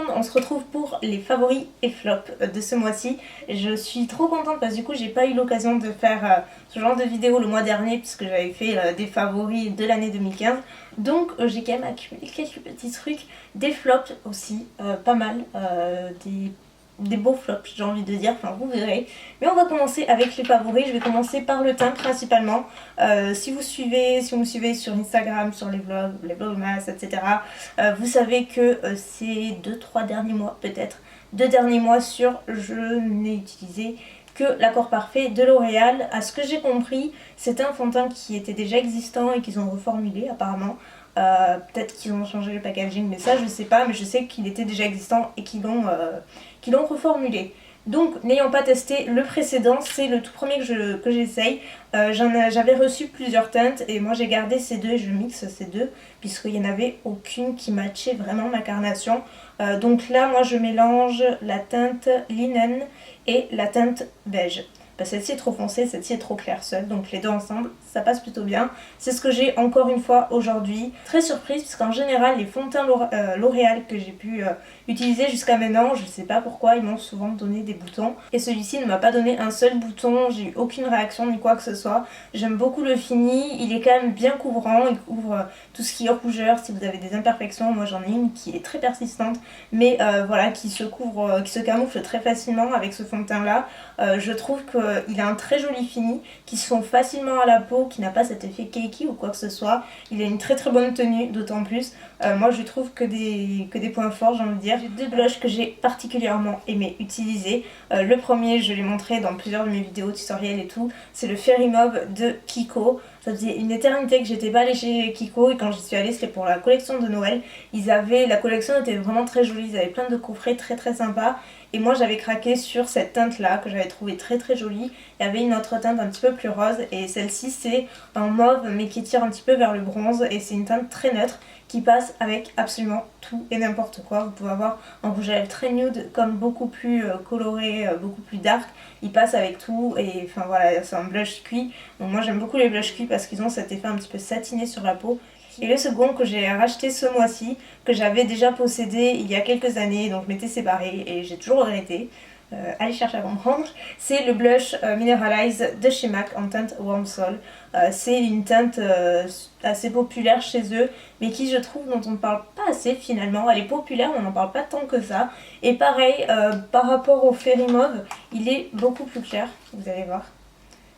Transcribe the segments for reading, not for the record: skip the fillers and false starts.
monde, on se retrouve pour les favoris et flops de ce mois-ci. Je suis trop contente parce que du coup j'ai pas eu l'occasion de faire ce genre de vidéo le mois dernier puisque j'avais fait des favoris de l'année 2015. Donc j'ai quand même accumulé quelques petits trucs, des flops aussi, pas mal, des beaux flops j'ai envie de dire, enfin vous verrez. Mais on va commencer avec les favoris, je vais commencer par le teint principalement. Si vous me suivez sur Instagram, sur les vlogmas, etc. Vous savez que ces 2-3 derniers mois peut-être, 2 derniers mois sûrs, je n'ai utilisé que l'accord parfait de L'Oréal. À ce que j'ai compris, c'était un fond de teint qui était déjà existant et qu'ils ont reformulé apparemment. Peut-être qu'ils ont changé le packaging, mais ça je sais pas, mais je sais qu'il était déjà existant et qu'ils l'ont reformulé. Donc n'ayant pas testé le précédent, c'est le tout premier que j'essaye. J'avais reçu plusieurs teintes et moi j'ai gardé ces deux et je mixe ces deux puisqu'il n'y en avait aucune qui matchait vraiment ma carnation. Donc là moi je mélange la teinte linen et la teinte beige. Celle-ci est trop foncée, celle-ci est trop claire seule, donc les deux ensemble ça passe plutôt bien. C'est ce que j'ai encore une fois aujourd'hui. Très surprise parce qu'en général les fonds de teint L'Oréal que j'ai pu utiliser jusqu'à maintenant, je sais pas pourquoi, ils m'ont souvent donné des boutons. Et celui-ci ne m'a pas donné un seul bouton, j'ai eu aucune réaction ni quoi que ce soit. J'aime beaucoup le fini, il est quand même bien couvrant, il couvre tout ce qui est rougeur, si vous avez des imperfections. Moi j'en ai une qui est très persistante, mais voilà, qui se couvre, qui se camoufle très facilement avec ce fond de teint là. Je trouve qu'il a un très joli fini, qui se fond facilement à la peau, qui n'a pas cet effet cakey ou quoi que ce soit. Il a une très très bonne tenue, d'autant plus. Moi je trouve que des points forts, j'ai envie de dire. J'ai deux blushs que j'ai particulièrement aimé utiliser. Le premier, je l'ai montré dans plusieurs de mes vidéos tutoriels et tout, c'est le Fairy Mauve de Kiko. Ça faisait une éternité que j'étais pas allée chez Kiko et quand j'y suis allée c'était pour la collection de Noël. La collection était vraiment très jolie, ils avaient plein de coffrets très très sympas. Et moi j'avais craqué sur cette teinte là que j'avais trouvé très très jolie. Il y avait une autre teinte un petit peu plus rose et celle-ci c'est un mauve mais qui tire un petit peu vers le bronze et c'est une teinte très neutre qui passe avec absolument tout et n'importe quoi. Vous pouvez avoir un rouge à lèvres très nude comme beaucoup plus coloré, beaucoup plus dark. Il passe avec tout et enfin voilà, c'est un blush cuit. Donc moi j'aime beaucoup les blushs cuits parce qu'ils ont cet effet un petit peu satiné sur la peau. Et le second que j'ai racheté ce mois-ci, que j'avais déjà possédé il y a quelques années, donc je m'étais séparée et j'ai toujours regretté. Allez chercher à comprendre, c'est le blush Mineralize de chez MAC en teinte Warm Soul. C'est une teinte assez populaire chez eux, mais qui je trouve dont on ne parle pas assez finalement. Elle est populaire, mais on n'en parle pas tant que ça. Et pareil, par rapport au Fairy Mauve, il est beaucoup plus clair, vous allez voir.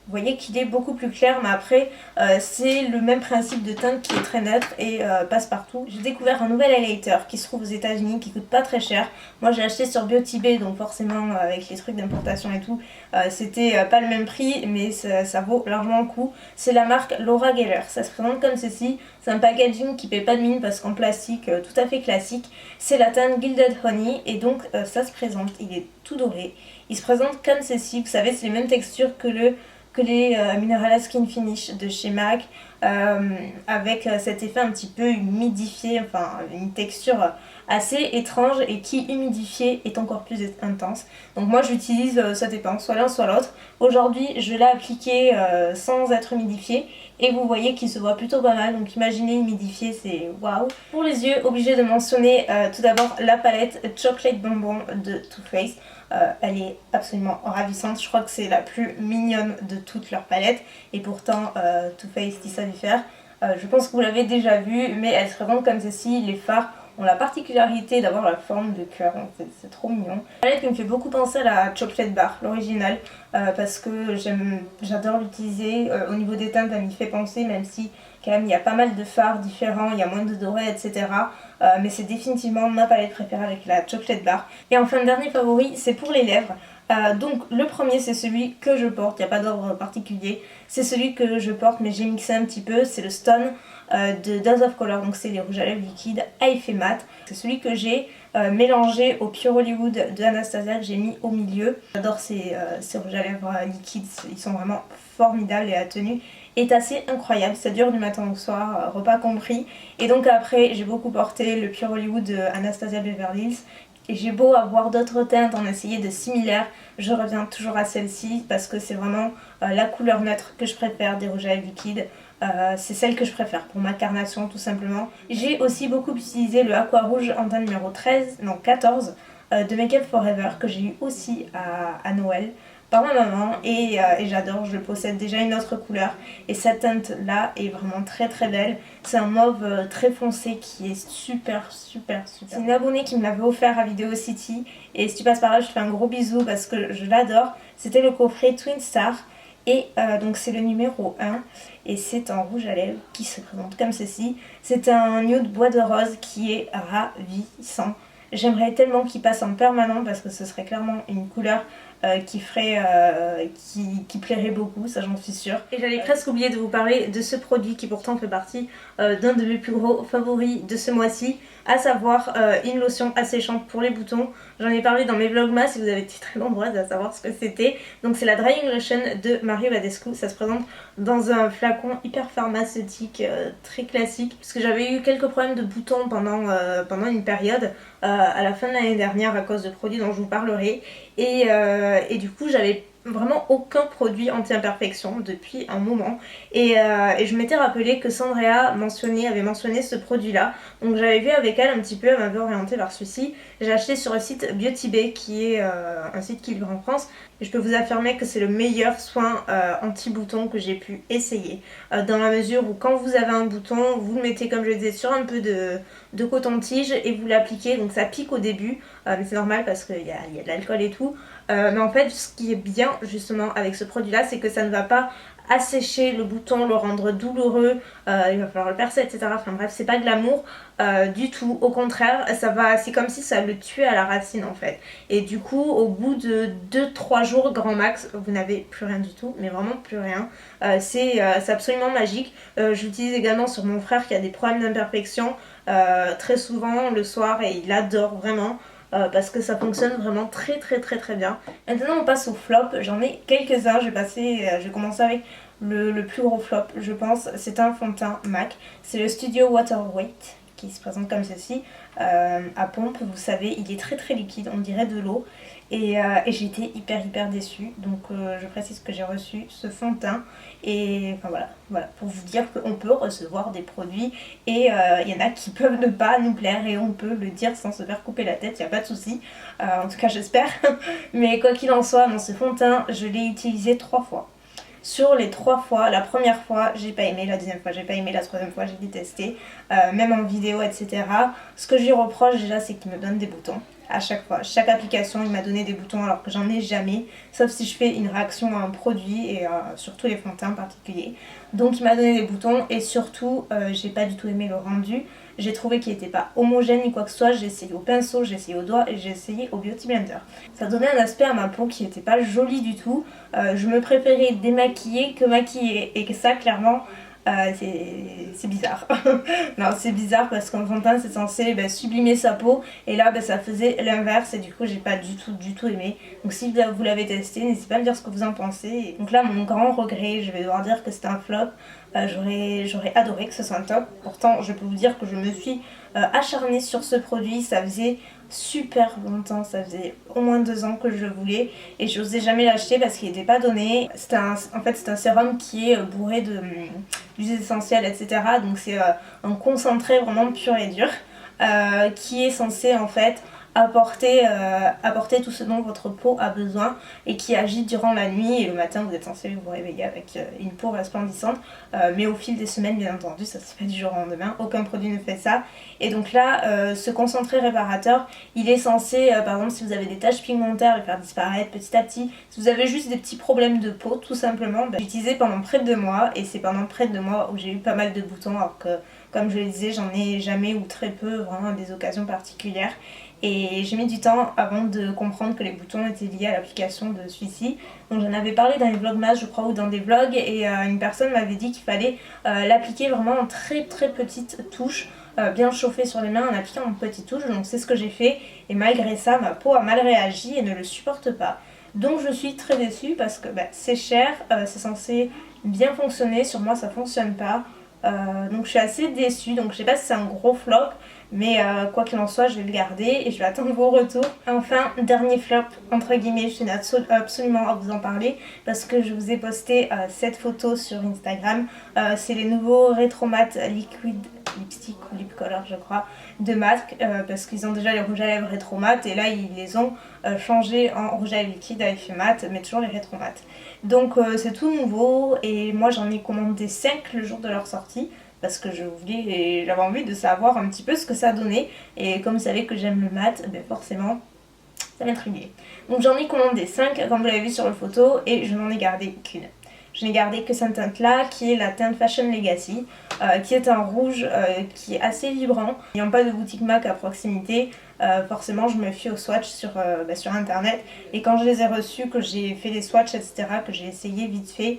Vous voyez qu'il est beaucoup plus clair, mais après c'est le même principe de teinte qui est très neutre et passe partout. J'ai découvert un nouvel highlighter qui se trouve aux États-Unis, qui coûte pas très cher. Moi j'ai acheté sur Beauty Bay, donc forcément avec les trucs d'importation et tout, c'était pas le même prix, mais ça vaut largement le coup. C'est la marque Laura Geller. Ça se présente comme ceci. C'est un packaging qui paie pas de mine parce qu'en plastique, tout à fait classique. C'est la teinte Gilded Honey et donc ça se présente. Il est tout doré. Il se présente comme ceci. Vous savez, c'est les mêmes textures que les Mineral Skin Finish de chez MAC, avec cet effet un petit peu humidifié, enfin une texture assez étrange et qui humidifié est encore plus intense. Donc moi j'utilise, ça dépend, soit l'un soit l'autre. Aujourd'hui je l'ai appliqué sans être humidifié et vous voyez qu'il se voit plutôt pas mal, donc imaginez humidifié, c'est waouh. Pour les yeux, obligé de mentionner tout d'abord la palette Chocolate Bonbon de Too Faced. Elle est absolument ravissante, je crois que c'est la plus mignonne de toutes leurs palettes et pourtant Too Faced ils savent y faire. Je pense que vous l'avez déjà vue, mais elle se présente comme ceci. Les fards ont la particularité d'avoir la forme de cœur, c'est trop mignon. La palette qui me fait beaucoup penser à la Chocolate Bar, l'original, parce que j'adore l'utiliser. Au niveau des teintes elle m'y fait penser, même si quand même il y a pas mal de fards différents, il y a moins de doré, etc. Mais c'est définitivement ma palette préférée avec la Chocolate Bar. Et enfin, le dernier favori, c'est pour les lèvres. Donc le premier c'est celui que je porte, il n'y a pas d'ordre particulier, c'est celui que je porte mais j'ai mixé un petit peu, c'est le Stone de Dose of Color, donc c'est les rouges à lèvres liquides à effet mat. C'est celui que j'ai mélangé au Pure Hollywood de Anastasia que j'ai mis au milieu. J'adore ces rouges à lèvres liquides, ils sont vraiment formidables et la tenue est assez incroyable, ça dure du matin au soir, repas compris. Et donc après j'ai beaucoup porté le Pure Hollywood de Anastasia Beverly Hills. Et j'ai beau avoir d'autres teintes, en essayer de similaires, je reviens toujours à celle-ci parce que c'est vraiment la couleur neutre que je préfère des rouges à lèvres liquides. c'est celle que je préfère pour ma carnation tout simplement. J'ai aussi beaucoup utilisé le Aqua Rouge en teint numéro 13, non 14 de Make Up Forever que j'ai eu aussi à Noël par ma maman et j'adore, je possède déjà une autre couleur et cette teinte là est vraiment très très belle. C'est un mauve très foncé qui est super. C'est une abonnée qui me l'avait offert à Video City et si tu passes par là je te fais un gros bisou parce que je l'adore. C'était le coffret Twin Star et donc c'est le numéro 1 et c'est en rouge à lèvres qui se présente comme ceci. C'est un nude bois de rose qui est ravissant. J'aimerais tellement qu'il passe en permanent parce que ce serait clairement une couleur qui plairait beaucoup, ça j'en suis sûre. Et j'allais presque oublier de vous parler de ce produit qui pourtant fait partie d'un de mes plus gros favoris de ce mois-ci, à savoir une lotion asséchante pour les boutons. J'en ai parlé dans mes vlogmas si vous avez été très nombreuses à savoir ce que c'était. Donc c'est la Drying Lotion de Mario Badescu, ça se présente dans un flacon hyper pharmaceutique très classique parce que j'avais eu quelques problèmes de boutons pendant une période à la fin de l'année dernière à cause de produits dont je vous parlerai et du coup j'avais vraiment aucun produit anti-imperfection depuis un moment et je m'étais rappelé que Sandrea avait mentionné ce produit là, donc j'avais vu avec elle un petit peu, elle m'avait orienté vers celui-ci. J'ai acheté sur le site Beauty Bay qui est un site qui livre en France et je peux vous affirmer que c'est le meilleur soin anti-bouton que j'ai pu essayer dans la mesure où quand vous avez un bouton vous le mettez comme je le disais sur un peu de coton-tige et vous l'appliquez, donc ça pique au début mais c'est normal parce qu'il y a de l'alcool et tout mais en fait ce qui est bien justement avec ce produit là c'est que ça ne va pas assécher le bouton, le rendre douloureux, il va falloir le percer etc. Enfin bref c'est pas glamour du tout, au contraire c'est comme si ça le tuait à la racine en fait et du coup au bout de 2-3 jours grand max vous n'avez plus rien du tout, mais vraiment plus rien. C'est absolument magique. J'utilise également sur mon frère qui a des problèmes d'imperfection très souvent le soir et il adore vraiment. Parce que ça fonctionne vraiment très bien. Maintenant on passe au flop, j'en ai quelques-uns, je vais commencer avec le plus gros flop je pense, c'est un fond de teint MAC, c'est le Studio Water Weight qui se présente comme ceci, à pompe, vous savez il est très liquide, on dirait de l'eau et j'ai été hyper déçue, donc je précise que j'ai reçu ce fond de teint et enfin voilà pour vous dire qu'on peut recevoir des produits et il y en a qui peuvent ne pas nous plaire et on peut le dire sans se faire couper la tête, il n'y a pas de souci, en tout cas j'espère. Mais quoi qu'il en soit, dans ce fond de teint je l'ai utilisé 3 fois. Sur les 3 fois, la première fois j'ai pas aimé, la deuxième fois j'ai pas aimé, la troisième fois j'ai détesté, même en vidéo etc. Ce que je lui reproche déjà c'est qu'il me donne des boutons à chaque fois, chaque application il m'a donné des boutons alors que j'en ai jamais, sauf si je fais une réaction à un produit et surtout les fonds de teint en particulier. Donc il m'a donné des boutons et surtout j'ai pas du tout aimé le rendu. J'ai trouvé qu'il n'était pas homogène ni quoi que ce soit, j'ai essayé au pinceau, j'ai essayé au doigt et j'ai essayé au Beauty Blender. Ça donnait un aspect à ma peau qui n'était pas joli du tout, je me préférais démaquiller que maquiller et que ça clairement c'est bizarre. Non c'est bizarre parce qu'en fond de teint c'est censé sublimer sa peau et là ça faisait l'inverse et du coup j'ai pas du tout aimé. Donc si vous l'avez testé n'hésitez pas à me dire ce que vous en pensez. Donc là mon grand regret, je vais devoir dire que c'était un flop. J'aurais adoré que ce soit un top, pourtant je peux vous dire que je me suis acharnée sur ce produit, ça faisait super longtemps, ça faisait au moins 2 ans que je le voulais et je n'osais jamais l'acheter parce qu'il n'était pas donné. En fait c'est un sérum qui est bourré d'huiles essentielles etc. Donc c'est un concentré vraiment pur et dur qui est censé en fait apporter tout ce dont votre peau a besoin et qui agit durant la nuit et le matin vous êtes censé vous réveiller avec une peau resplendissante mais au fil des semaines bien entendu ça se fait du jour au lendemain, aucun produit ne fait ça et donc là ce concentré réparateur il est censé par exemple si vous avez des taches pigmentaires le faire disparaître petit à petit, si vous avez juste des petits problèmes de peau tout simplement, j'ai utilisé pendant près de 2 mois et c'est pendant près de 2 mois où j'ai eu pas mal de boutons alors que comme je le disais j'en ai jamais ou très peu vraiment à des occasions particulières. Et j'ai mis du temps avant de comprendre que les boutons étaient liés à l'application de celui-ci. Donc j'en avais parlé dans les vlogmas je crois ou dans des vlogs et une personne m'avait dit qu'il fallait l'appliquer vraiment en très petite touche, bien chauffer sur les mains en appliquant en petite touche. Donc c'est ce que j'ai fait et malgré ça ma peau a mal réagi et ne le supporte pas. Donc je suis très déçue parce que c'est cher, c'est censé bien fonctionner, sur moi ça fonctionne pas. Donc je suis assez déçue, donc je sais pas si c'est un gros flop mais quoi qu'il en soit je vais le garder et je vais attendre vos retours. Enfin, dernier flop entre guillemets, je tenais absolument à vous en parler parce que je vous ai posté cette photo sur Instagram. C'est les nouveaux Retromat Liquid Lipstick ou Lip Color je crois de MAC, parce qu'ils ont déjà les rouges à lèvres Retromat et là ils les ont changés en rouge à lèvres liquide à effet mat, mais toujours les Retromat. Donc c'est tout nouveau et moi j'en ai commandé 5 le jour de leur sortie parce que j'avais envie de savoir un petit peu ce que ça donnait, et comme vous savez que j'aime le mat, ben forcément ça m'intriguait. Donc j'en ai commandé 5 comme vous l'avez vu sur la photo et je n'en ai gardé qu'une. Je n'ai gardé que cette teinte là qui est la teinte Fashion Legacy, qui est un rouge qui est assez vibrant. N'ayant pas de boutique MAC à proximité, forcément je me fie aux swatchs sur internet, et quand je les ai reçus, que j'ai fait les swatchs etc, que j'ai essayé vite fait,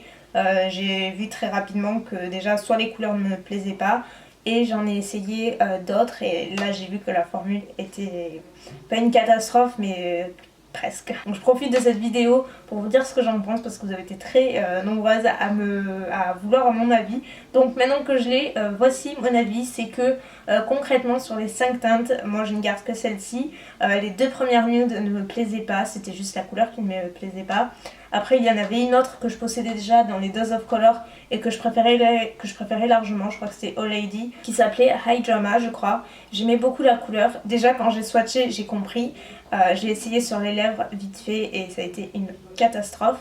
j'ai vu très rapidement que déjà soit les couleurs ne me plaisaient pas, et j'en ai essayé d'autres et là j'ai vu que la formule était pas une catastrophe mais presque. Donc je profite de cette vidéo pour vous dire ce que j'en pense parce que vous avez été très nombreuses à vouloir mon avis. Donc maintenant que je l'ai, voici mon avis. C'est que concrètement sur les 5 teintes, moi je ne garde que celle-ci. Les 2 premières nudes ne me plaisaient pas, c'était juste la couleur qui ne me plaisait pas. Après il y en avait une autre que je possédais déjà dans les Dose of Color et que je préférais largement, je crois que c'est All Lady, qui s'appelait High Drama je crois. J'aimais beaucoup la couleur, déjà quand j'ai swatché j'ai compris. J'ai essayé sur les lèvres vite fait et ça a été une catastrophe.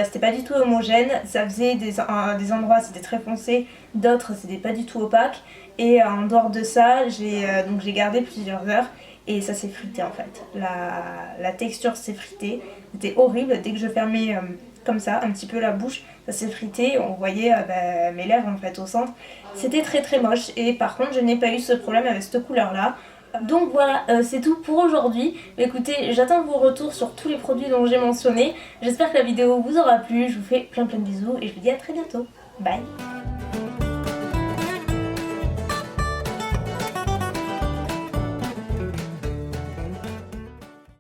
C'était pas du tout homogène, ça faisait des endroits c'était très foncé, d'autres c'était pas du tout opaque, et en dehors de ça j'ai gardé plusieurs heures et ça s'est frité en fait. La texture s'est fritée, c'était horrible. Dès que je fermais comme ça un petit peu la bouche, ça s'est frité, on voyait mes lèvres en fait au centre. C'était très très moche, et par contre je n'ai pas eu ce problème avec cette couleur là. Donc voilà, c'est tout pour aujourd'hui. Écoutez, j'attends vos retours sur tous les produits dont j'ai mentionné. J'espère que la vidéo vous aura plu, je vous fais plein de bisous et je vous dis à très bientôt. Bye.